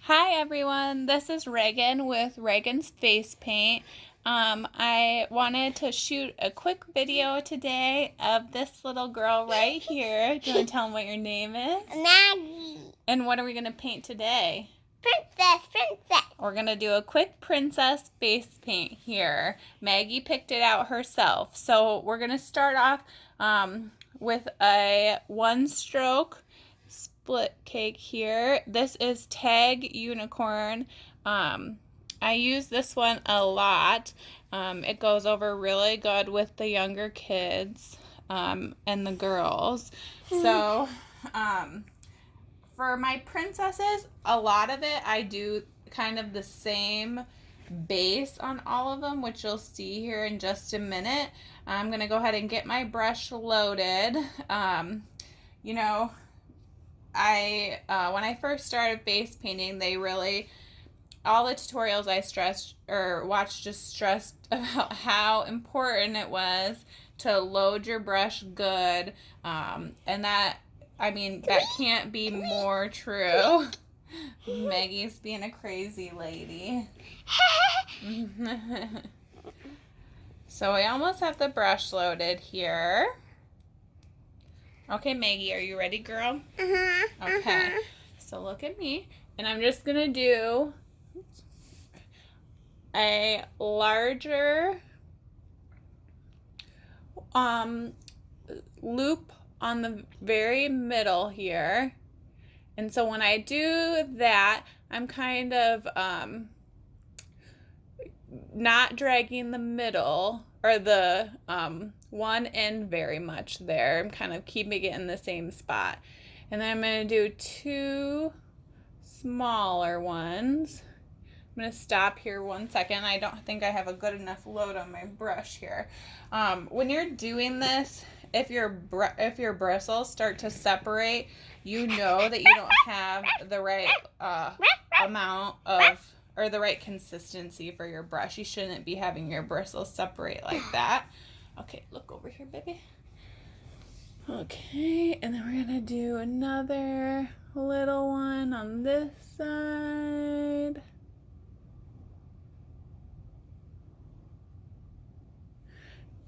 Hi everyone, this is Reagan with Reagan's Face Paint. I wanted to shoot a quick video today of this little girl right here. Do you want to tell them what your name is? Maggie. And what are we going to paint today? Princess. We're going to do a quick princess face paint here. Maggie picked it out herself. So we're going to start off with a one-stroke split cake here. This is Tag Unicorn. I use this one a lot. It goes over really good with the younger kids and the girls. So for my princesses, a lot of it I do kind of the same base on all of them, which you'll see here in just a minute. I'm going to go ahead and get my brush loaded. You know, when I first started face painting, all the tutorials I watched just stressed about how important it was to load your brush good. And that can't be more true. Maggie's being a crazy lady. So we almost have the brush loaded here. Okay, Maggie, are you ready, girl? Okay, so look at me, and I'm just gonna do a larger loop on the very middle here. And so when I do that, I'm kind of not dragging the middle or the one end very much there. I'm kind of keeping it in the same spot. And then I'm going to do two smaller ones. I'm going to stop here 1 second. I don't think I have a good enough load on my brush here. When you're doing this, if your bristles start to separate, you know that you don't have the right amount of, or the right consistency for your brush. You shouldn't be having your bristles separate like that. Okay, look over here, baby. Okay, and then we're gonna do another little one on this side.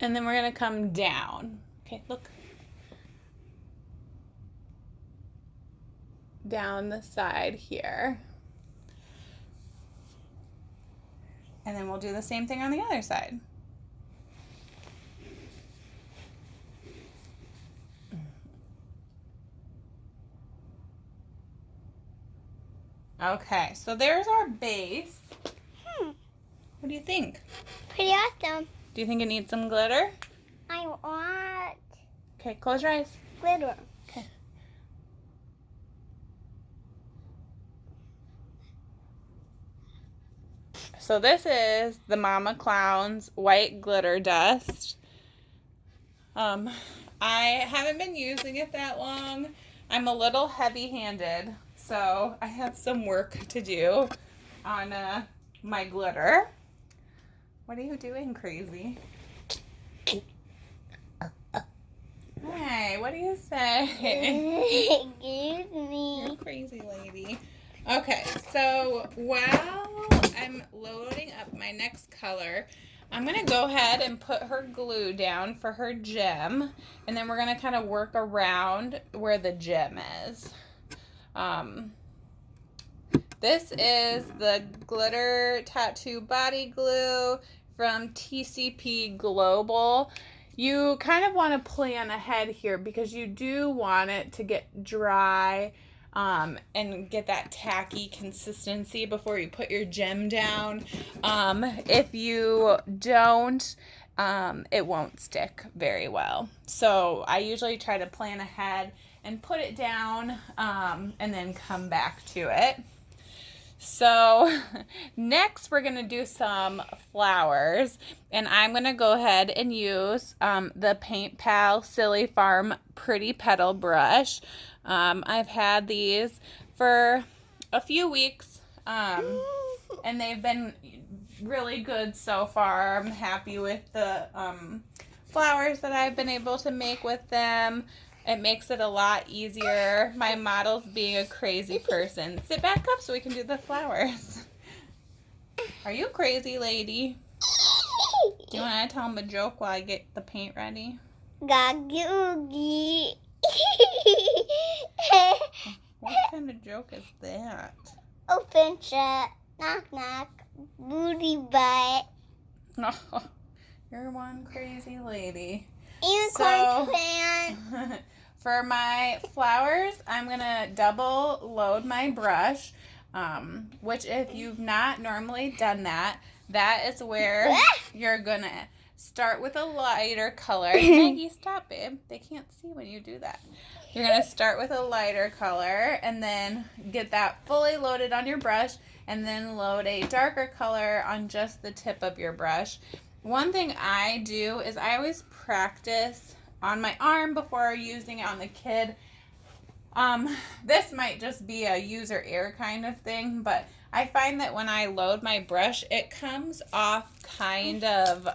And then we're gonna come down. Okay, look. Down the side here. And then we'll do the same thing on the other side. Okay, so there's our base. What do you think? Pretty awesome. Do you think it needs some glitter? I want Okay, close your eyes. glitter. Okay. So this is the Mama Clown's white glitter dust. I haven't been using it that long. I'm a little heavy-handed, so I have some work to do on my glitter. What are you doing, crazy? Hey, what do you say? Excuse me. You're a crazy lady. Okay, so while I'm loading up my next color, I'm going to go ahead and put her glue down for her gem, and then we're going to kind of work around where the gem is. This is the Glitter Tattoo Body Glue from TCP Global. You kind of want to plan ahead here because you do want it to get dry and get that tacky consistency before you put your gem down. If you don't, it won't stick very well. So I usually try to plan ahead and put it down and then come back to it. So next we're going to do some flowers, and I'm going to go ahead and use the Paint Pal Silly Farm Pretty Petal brush. I've had these for a few weeks, and they've been really good so far. I'm happy with the flowers that I've been able to make with them. It makes it a lot easier. My model's being a crazy person. Sit back up so we can do the flowers. Are you crazy, lady? Do you want to tell him a joke while I get the paint ready? Gagoogie. What kind of joke is that? Open shut. Knock knock. Booty butt. Oh, you're one crazy lady. Unicorn plant. For my flowers, I'm going to double load my brush, which if you've not normally done that, that is where you're going to start with a lighter color. Maggie, stop, babe. They can't see when you do that. You're going to start with a lighter color and then get that fully loaded on your brush and then load a darker color on just the tip of your brush. One thing I do is I always practice on my arm before using it on the kid. This might just be a user error kind of thing, but I find that when I load my brush, it comes off kind of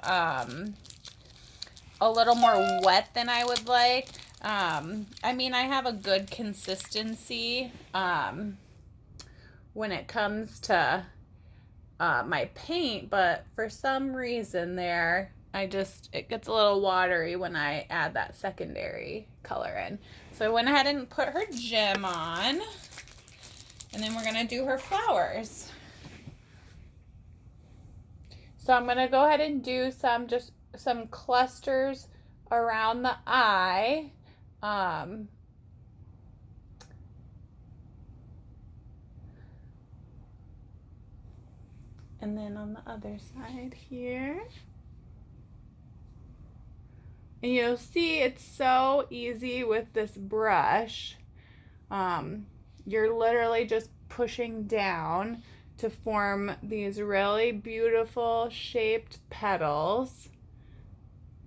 a little more wet than I would like. I mean, I have a good consistency when it comes to my paint, but for some reason there, it gets a little watery when I add that secondary color in. So I went ahead and put her gem on, and then we're gonna do her flowers. So I'm gonna go ahead and do some clusters around the eye. And then on the other side here. And you'll see it's so easy with this brush. You're literally just pushing down to form these really beautiful shaped petals.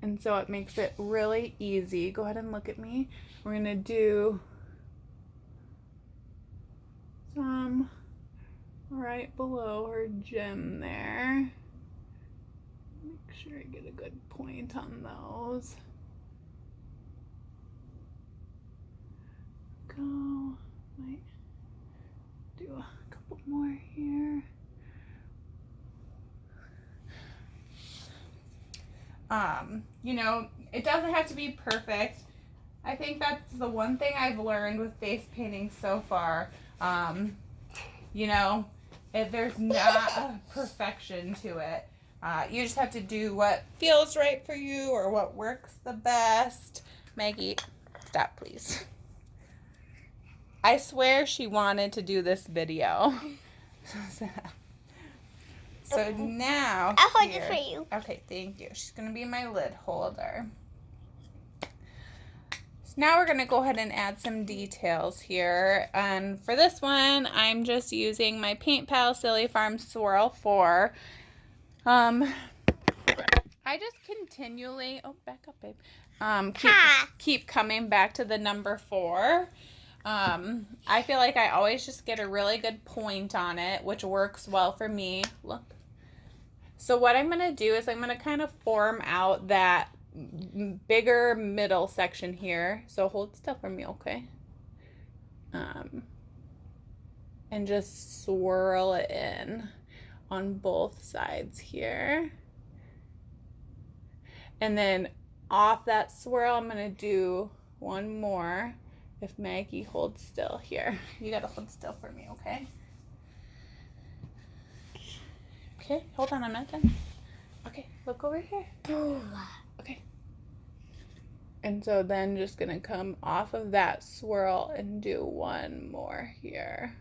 And so it makes it really easy. Go ahead and look at me. We're gonna do some right below her gem there. Make sure I get a good point on those. Go. Might do a couple more here. You know, it doesn't have to be perfect. I think that's the one thing I've learned with face painting so far. You know, if there's not a perfection to it, you just have to do what feels right for you or what works the best. Maggie, stop, please. I swear she wanted to do this video. So now, I'll hold it for you. Okay, thank you. She's going to be my lid holder. So now we're going to go ahead and add some details here. And for this one, I'm just using my Paint Pal Silly Farm Swirl 4. I just continually, oh, back up, babe. Keep coming back to the number 4. I feel like I always just get a really good point on it, which works well for me. Look. So what I'm going to do is I'm going to kind of form out that bigger middle section here. So hold still for me, okay? And just swirl it in on both sides here. And then off that swirl, I'm going to do one more. If Maggie holds still here. You got to hold still for me, okay? Okay, hold on, I'm not done. Okay, look over here. Okay. And so then just going to come off of that swirl and do one more here.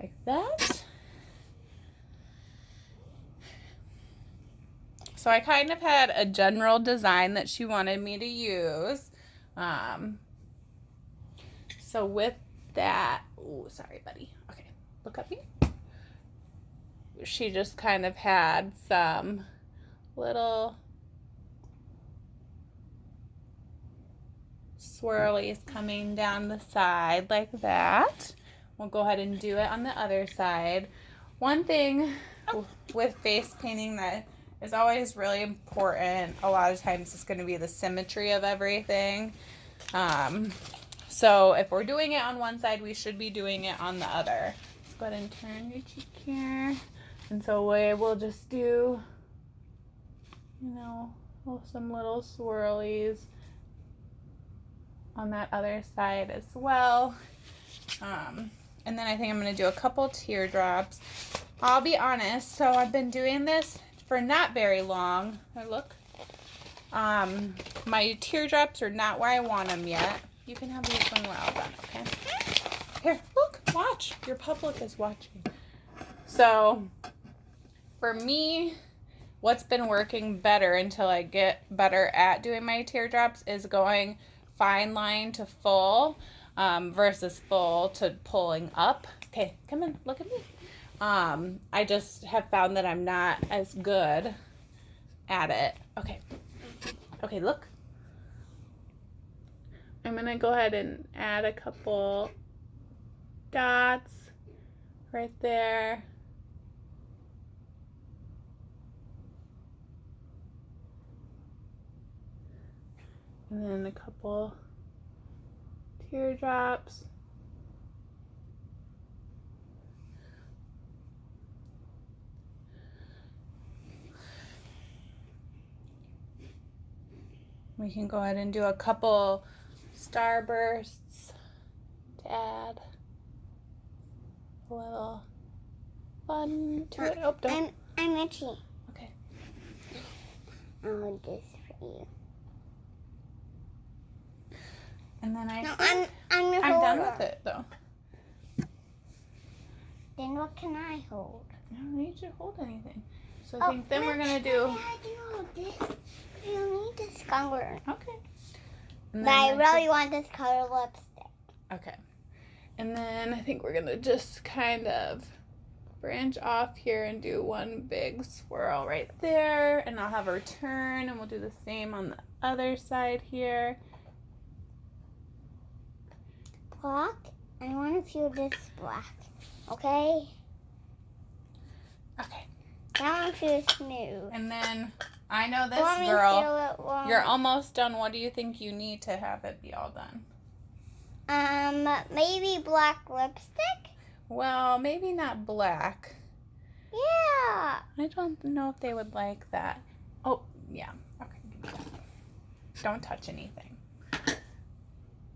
Like that. So I kind of had a general design that she wanted me to use. So with that, oh, sorry, buddy. Okay, look at me. She just kind of had some little swirlies coming down the side like that. We'll go ahead and do it on the other side. One thing with face painting that is always really important, a lot of times, is going to be the symmetry of everything. So if we're doing it on one side, we should be doing it on the other. Let's go ahead and turn your cheek here. And so we'll just do, you know, some little swirlies on that other side as well. And then I think I'm going to do a couple teardrops. I'll be honest, so I've been doing this for not very long. Look. My teardrops are not where I want them yet. You can have these when we're all done, okay? Here, look, watch. Your public is watching. So, for me, what's been working better until I get better at doing my teardrops is going fine line to full versus full to pulling up. Okay, come in, look at me. I just have found that I'm not as good at it. Okay, look. I'm going to go ahead and add a couple dots right there. And then a couple teardrops. We can go ahead and do a couple starbursts to add a little fun to it. Oh, don't. I'm itchy. Okay. I'll do this for you. And then I'm done done with it though. Then what can I hold? I don't need you to hold anything. So I think then we're gonna do. I can hold this. You need this color. Okay. But I really want this color lipstick. Okay. And then I think we're gonna just kind of branch off here and do one big swirl right there, and I'll have her turn, and we'll do the same on the other side here. Black. I want to feel this black. Okay. Okay. That one feels smooth. And then I know this girl. You're almost done. What do you think you need to have it be all done? Maybe black lipstick? Well, maybe not black. Yeah. I don't know if they would like that. Oh, yeah. Okay. Give me that. Don't touch anything. Okay,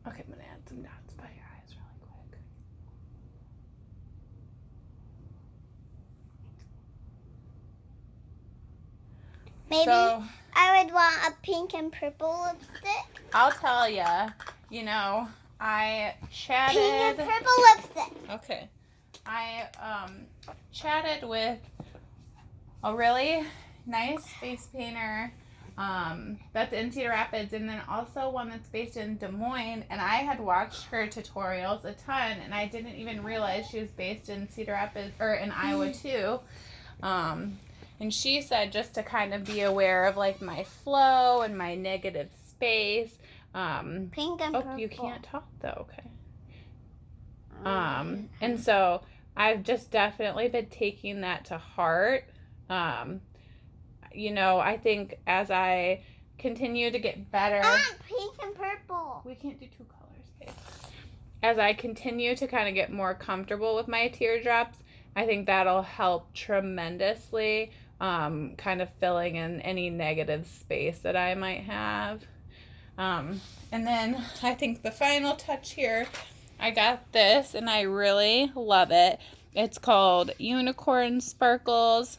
I'm going to add some dots by your eyes really quick. Maybe So, I would want a pink and purple lipstick. I'll tell you know, I chatted. Pink and purple lipstick. Okay. I chatted with a really nice face painter that's in Cedar Rapids, and then also one that's based in Des Moines, and I had watched her tutorials a ton, and I didn't even realize she was based in Cedar Rapids, or in Iowa too. And she said just to kind of be aware of like my flow and my negative space. Pink and purple. You can't talk though, okay. And so I've just definitely been taking that to heart. You know, I think as I continue to get better. I want pink and purple. We can't do two colors, babe. As I continue to kind of get more comfortable with my teardrops, I think that'll help tremendously, kind of filling in any negative space that I might have. And then I think the final touch here, I got this and I really love it. It's called Unicorn Sparkles.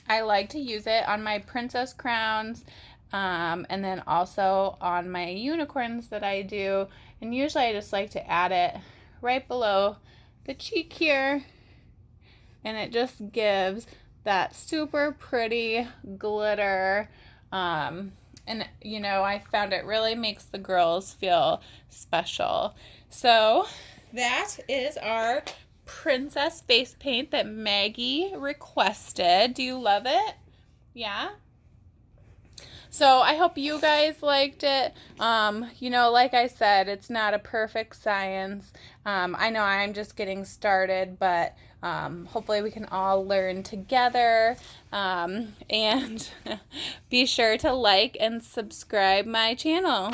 I like to use it on my princess crowns, and then also on my unicorns that I do. And usually I just like to add it right below the cheek here, and it just gives that super pretty glitter. And you know, I found it really makes the girls feel special. So that is our princess face paint that Maggie requested. Do you love it? Yeah? So I hope you guys liked it. You know, like I said, it's not a perfect science. I know I'm just getting started, but hopefully we can all learn together. And be sure to like and subscribe my channel.